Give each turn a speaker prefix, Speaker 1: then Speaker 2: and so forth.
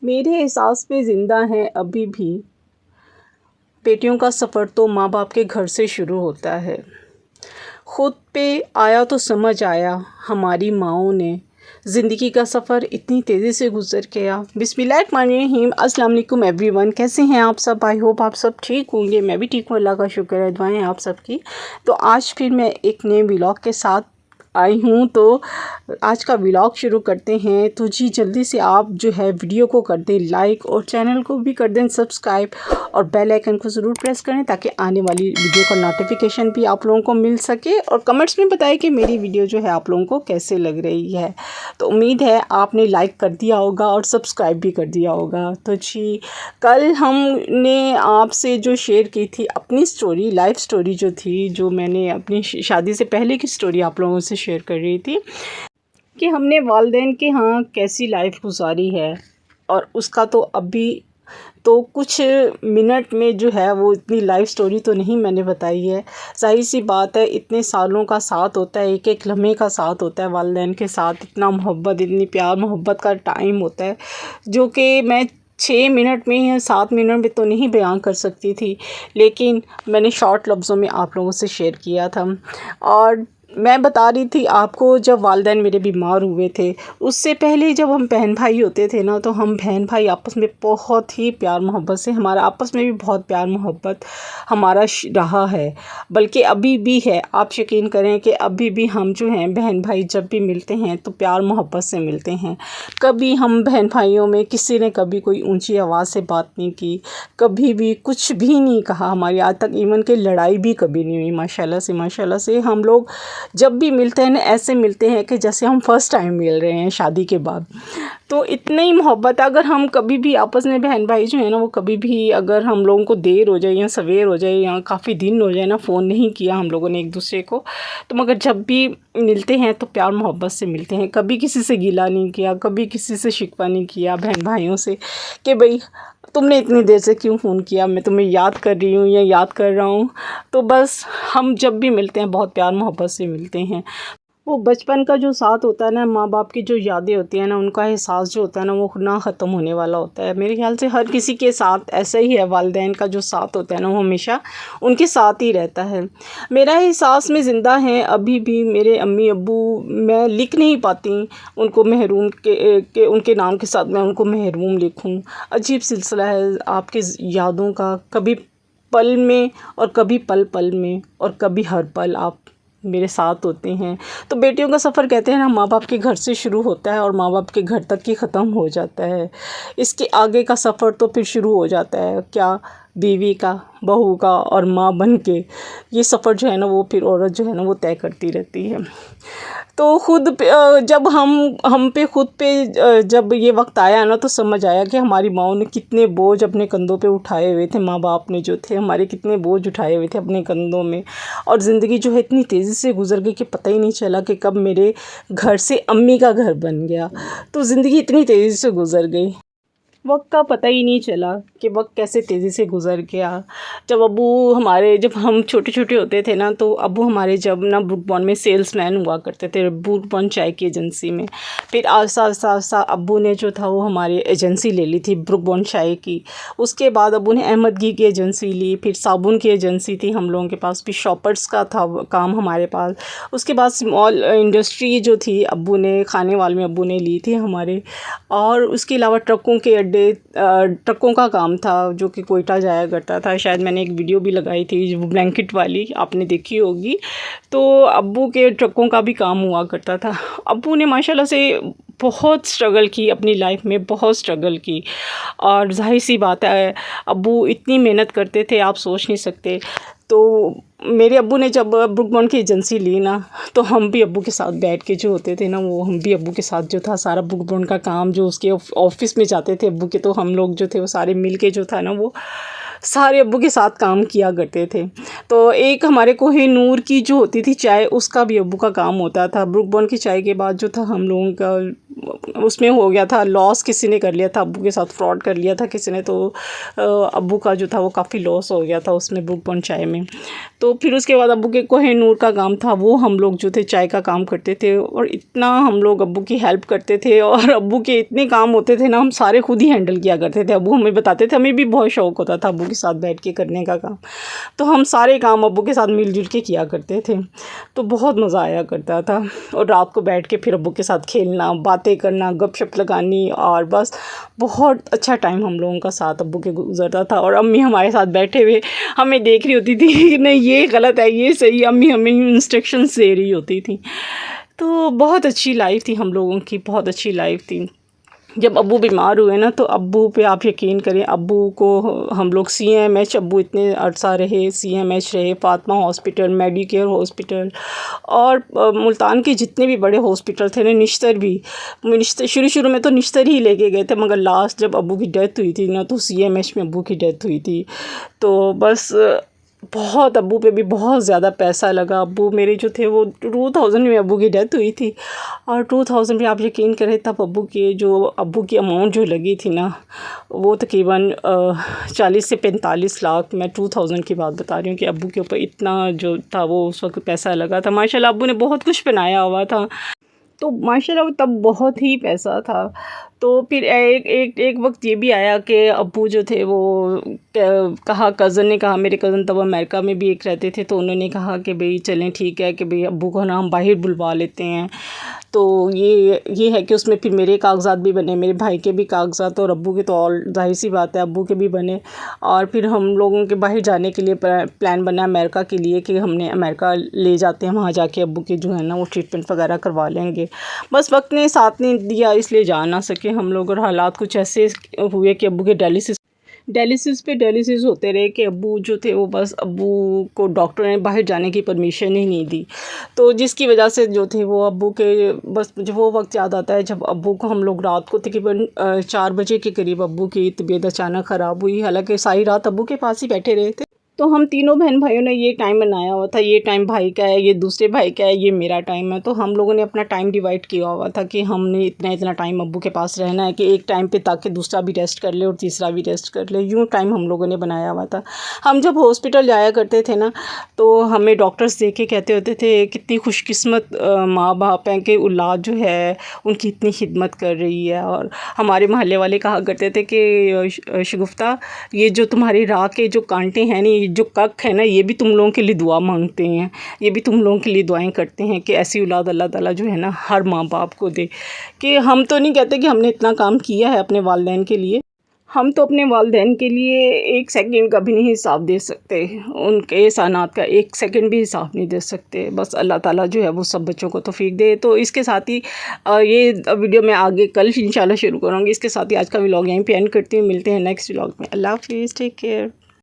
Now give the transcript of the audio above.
Speaker 1: मेरे एहसास में ज़िंदा हैं अभी भी। बेटियों का सफ़र तो माँ बाप के घर से शुरू होता है। ख़ुद पे आया तो समझ आया हमारी माँओं ने ज़िंदगी का सफ़र इतनी तेज़ी से गुज़र गया। बिस्मिल्लाहिर्रहमानिर्रहीम। अस्सलाम वालेकुम एवरीवन, कैसे हैं आप सब? आई होप आप सब ठीक होंगे। मैं भी ठीक हूँ, अल्लाह का शुक्र है, दुआएं आप सबकी। तो आज फिर मैं एक नए व्लॉग के साथ आई हूँ। तो आज का व्लॉग शुरू करते हैं। तो जी जल्दी से आप जो है वीडियो को कर दें लाइक और चैनल को भी कर दें सब्सक्राइब और बेल आइकन को ज़रूर प्रेस करें ताकि आने वाली वीडियो का नोटिफिकेशन भी आप लोगों को मिल सके। और कमेंट्स में बताएं कि मेरी वीडियो जो है आप लोगों को कैसे लग रही है। तो उम्मीद है आपने लाइक कर दिया होगा और सब्सक्राइब भी कर दिया होगा। तो जी कल हमने आपसे जो शेयर की थी अपनी स्टोरी, लाइफ स्टोरी जो थी, जो मैंने अपनी शादी से पहले की स्टोरी आप लोगों से शेयर कर रही थी कि हमने वालिदैन के यहाँ कैसी लाइफ गुजारी है। और उसका तो अभी तो कुछ मिनट में जो है वो इतनी लाइफ स्टोरी तो नहीं मैंने बताई है। ज़ाहिर सी बात है, इतने सालों का साथ होता है, एक एक लम्हे का साथ होता है वालिदैन के साथ। इतना मोहब्बत, इतनी प्यार मोहब्बत का टाइम होता है जो कि मैं 6 मिनट में या 7 मिनट में तो नहीं बयान कर सकती थी, लेकिन मैंने शॉर्ट लफ्ज़ों में आप लोगों से शेयर किया था। और मैं बता रही थी आपको, जब वालिदैन मेरे बीमार हुए थे उससे पहले जब हम बहन भाई होते थे ना, तो हम बहन भाई आपस में बहुत ही प्यार मोहब्बत से, हमारा आपस में भी बहुत प्यार मोहब्बत हमारा रहा है, बल्कि अभी भी है। आप यकीन करें कि अभी भी हम जो हैं बहन भाई जब भी मिलते हैं तो प्यार मोहब्बत से मिलते हैं। कभी हम बहन भाइयों में किसी ने कभी कोई ऊंची आवाज़ से बात नहीं की, कभी भी कुछ भी नहीं कहा। हमारी आज तक इवन के लड़ाई भी कभी नहीं हुई। माशाल्लाह से हम लोग जब भी मिलते हैं ना ऐसे मिलते हैं कि जैसे हम फ़र्स्ट टाइम मिल रहे हैं शादी के बाद। तो इतनी ही मोहब्बत, अगर हम कभी भी आपस में बहन भाई जो है ना, वो कभी भी अगर हम लोगों को देर हो जाए या सवेर हो जाए या काफ़ी दिन हो जाए ना, फ़ोन नहीं किया हम लोगों ने एक दूसरे को, तो मगर जब भी मिलते हैं तो प्यार मोहब्बत से मिलते हैं। कभी किसी से गिला नहीं किया, कभी किसी से शिकवा नहीं किया बहन भाइयों से कि भाई तुमने इतनी देर से क्यों फ़ोन किया, मैं तुम्हें याद कर रही हूँ या याद कर रहा हूँ। तो बस हम जब भी मिलते हैं बहुत प्यार मोहब्बत से मिलते हैं। वो बचपन का जो साथ होता है ना, माँ बाप की जो यादें होती हैं ना, उनका एहसास जो होता है ना, वो ना ख़त्म होने वाला होता है। मेरे ख्याल से हर किसी के साथ ऐसा ही है। वालिदैन का जो साथ होता है ना, वो हमेशा उनके साथ ही रहता है। मेरा एहसास में ज़िंदा हैं अभी भी मेरे अम्मी अब्बू। मैं लिख नहीं पाती उनको महरूम के उनके नाम के साथ मैं उनको महरूम लिखूं। अजीब सिलसिला है आपकी यादों का, कभी पल में और कभी पल पल में और कभी हर पल आप मेरे साथ होते हैं। तो बेटियों का सफ़र कहते हैं ना, माँ बाप के घर से शुरू होता है और माँ बाप के घर तक ही ख़त्म हो जाता है। इसके आगे का सफ़र तो फिर शुरू हो जाता है क्या, बीवी का, बहू का और माँ बन के। ये सफ़र जो है ना वो फिर औरत जो है ना वो तय करती रहती है। तो जब हम पे खुद पे जब ये वक्त आया ना, तो समझ आया कि हमारी माँओं ने कितने बोझ अपने कंधों पे उठाए हुए थे। माँ बाप ने जो थे हमारे कितने बोझ उठाए हुए थे अपने कंधों में। और ज़िंदगी जो है इतनी तेज़ी से गुजर गई कि पता ही नहीं चला कि कब मेरे घर से अम्मी का घर बन गया। तो ज़िंदगी इतनी तेज़ी से गुजर गई, वक्त का पता ही नहीं चला कि वक्त कैसे तेज़ी से गुज़र गया। जब हम छोटे छोटे होते थे ना, तो अब्बू हमारे जब ना ब्रुक बॉन्ड में सेल्समैन हुआ करते थे, ब्रुक बॉन्ड चाय की एजेंसी में। फिर आस्ता अब्बू ने जो था वो हमारी एजेंसी ले ली थी ब्रुक बॉन्ड चाय की। उसके बाद अब्बू ने अहमद घी की एजेंसी ली, फिर साबुन की एजेंसी थी हम लोगों के पास, फिर शॉपर्स का था काम हमारे पास। उसके बाद स्मॉल इंडस्ट्री जो थी अब्बू ने, खाने वाले में अब्बू ने ली थी हमारे। और उसके अलावा ट्रकों का काम था जो कि कोयटा जाया करता था। शायद मैंने एक वीडियो भी लगाई थी वो ब्लैंकेट वाली, आपने देखी होगी। तो अब्बू के ट्रकों का भी काम हुआ करता था। अब्बू ने माशाल्लाह से बहुत स्ट्रगल की अपनी लाइफ में, बहुत स्ट्रगल की। और जाहिर सी बात है अब्बू इतनी मेहनत करते थे आप सोच नहीं सकते। तो मेरे अब्बू ने जब ब्रुक बॉन्ड की एजेंसी ली ना, तो हम भी अब्बू के साथ बैठ के जो होते थे ना, वो हम भी अब्बू के साथ जो था सारा ब्रुक बॉन्ड का काम जो उसके ऑफिस में जाते थे अब्बू के, तो हम लोग जो थे वो सारे मिल के जो था ना वो सारे अब्बू के साथ काम किया करते थे। तो एक हमारे कोहिनूर की जो होती थी चाय, उसका भी अब्बू का काम होता था। ब्रुक बॉन्ड की चाय के बाद जो था हम लोगों का उसमें हो गया था लॉस, किसी ने कर लिया था अब्बू के साथ, फ्रॉड कर लिया था किसी ने, तो अब्बू का जो था वो काफ़ी लॉस हो गया था उसमें, ब्रुक बॉन्ड चाय में। तो फिर उसके बाद अब्बू के कोहिनूर का काम था, वो हम लोग जो थे चाय का काम करते थे, और इतना हम लोग अब्बू की हेल्प करते थे, और अब्बू के इतने काम होते थे ना, हम सारे खुद ही हैंडल किया करते थे। अब्बू हमें बताते थे, हमें भी बहुत शौक़ होता था अब्बू के साथ बैठ के करने का काम, तो हम सारे काम अब्बू के साथ मिलजुल के किया करते थे। तो बहुत मज़ा आया करता था, और रात को बैठ के फिर अब्बू के साथ खेलना, बातें करना, गपशप लगानी, और बस बहुत अच्छा टाइम हम लोगों का साथ अब्बू के गुजरता था। और अम्मी हमारे साथ बैठे हुए हमें देख रही होती थी कि नहीं ये गलत है ये सही, अम्मी हमें इंस्ट्रक्शंस दे रही होती थी। तो बहुत अच्छी लाइफ थी हम लोगों की, बहुत अच्छी लाइफ थी। जब अब्बू बीमार हुए ना, तो अब्बू पे आप यकीन करें, अब्बू को हम लोग CMH, अब्बू इतने अरसा रहे, CMH रहे, फातिमा हॉस्पिटल, मेडिकेयर हॉस्पिटल, और मुल्तान के जितने भी बड़े हॉस्पिटल थे ना, निश्तर भी, शुरू में तो निश्तर ही लेके गए थे, मगर लास्ट जब अब्बू की डेथ हुई थी ना, तो CMH में अब्बू की डेथ हुई थी। तो बस बहुत अब्बू पे भी बहुत ज़्यादा पैसा लगा। अब्बू मेरे जो थे वो 2000 में अब्बू की डेथ हुई थी, और 2000 में आप यकीन करें तब अब्बू की अमाउंट जो लगी थी ना, वो तकरीबन 40 से 45 लाख, मैं 2000 की बात बता रही हूँ, कि अब्बू के ऊपर इतना जो था वो उस वक्त पैसा लगा था। माशाल्लाह अब्बू ने बहुत कुछ बनाया हुआ था, तो माशाल्लाह तब बहुत ही पैसा था। तो फिर एक वक्त ये भी आया कि अब्बू जो थे वो कहा, कज़न ने कहा, मेरे कज़न तब अमेरिका में भी एक रहते थे, तो उन्होंने कहा कि भाई चलें ठीक है, कि भाई अब्बू को ना हम बाहर बुलवा लेते हैं। तो ये है कि उसमें फिर मेरे कागज़ात भी बने, मेरे भाई के भी कागज़ात, और अब्बू के तो और ज़ाहिर सी बात है अब्बू के भी बने। और फिर हम लोगों के बाहर जाने के लिए प्लान बना अमेरिका के लिए, कि हमने अमेरिका ले जाते हैं, वहाँ जाके अब्बू के जो है ना वो ट्रीटमेंट वगैरह करवा लेंगे। बस वक्त ने साथ नहीं दिया, इसलिए जा ना सके हम लोग, और हालात कुछ ऐसे हुए कि अब्बू के डायलिसिस होते रहे, कि अब्बू जो थे वो बस अब्बू को डॉक्टर ने बाहर जाने की परमिशन ही नहीं दी। तो जिसकी वजह से जो थे वो अब्बू के, बस मुझे वो वक्त याद आता है जब अब्बू को हम लोग रात को तकरीबन 4 बजे के करीब अब्बू की तबीयत अचानक ख़राब हुई। हालांकि सारी रात अब्बू के पास ही बैठे रहे थे। तो हम तीनों बहन भाइयों ने ये टाइम बनाया हुआ था, ये टाइम भाई का है, ये दूसरे भाई का है, ये मेरा टाइम है। तो हम लोगों ने अपना टाइम डिवाइड किया हुआ था कि हमने इतना टाइम अब्बू के पास रहना है, कि एक टाइम पे ताकि दूसरा भी रेस्ट कर ले और तीसरा भी रेस्ट कर ले, यूँ टाइम हम लोगों ने बनाया हुआ था। हम जब हॉस्पिटल जाया करते थे ना, तो हमें डॉक्टर्स देख के कहते होते थे कितनी खुशकिस्मत माँ बाप हैं कि औलाद जो है उनकी इतनी खिदमत कर रही है। और हमारे मोहल्ले वाले कहा करते थे कि शगुफ्ता, ये जो तुम्हारी राह के जो कांटे हैं ना, जो कख है ना, ये भी तुम लोगों के लिए दुआ मांगते हैं, ये भी तुम लोगों के लिए दुआएं करते हैं कि ऐसी औलाद अल्लाह ताला जो है ना हर माँ बाप को दे। कि हम तो नहीं कहते कि हमने इतना काम किया है अपने वालिदैन के लिए, हम तो अपने वालिदैन के लिए 1 सेकंड का भी नहीं हिसाब दे सकते, उनके एहसानात का 1 सेकंड भी हिसाब नहीं दे सकते। बस अल्लाह ताला जो है वो सब बच्चों को तौफीक दे। तो इसके साथ ही ये वीडियो मैं आगे कल इंशाल्लाह शुरू करूँगी। इसके साथ ही आज का व्लॉग यहीं पे एंड करती हूँ। मिलते हैं नेक्स्ट व्लॉग में। अल्लाह हाफ़िज़, टेक केयर।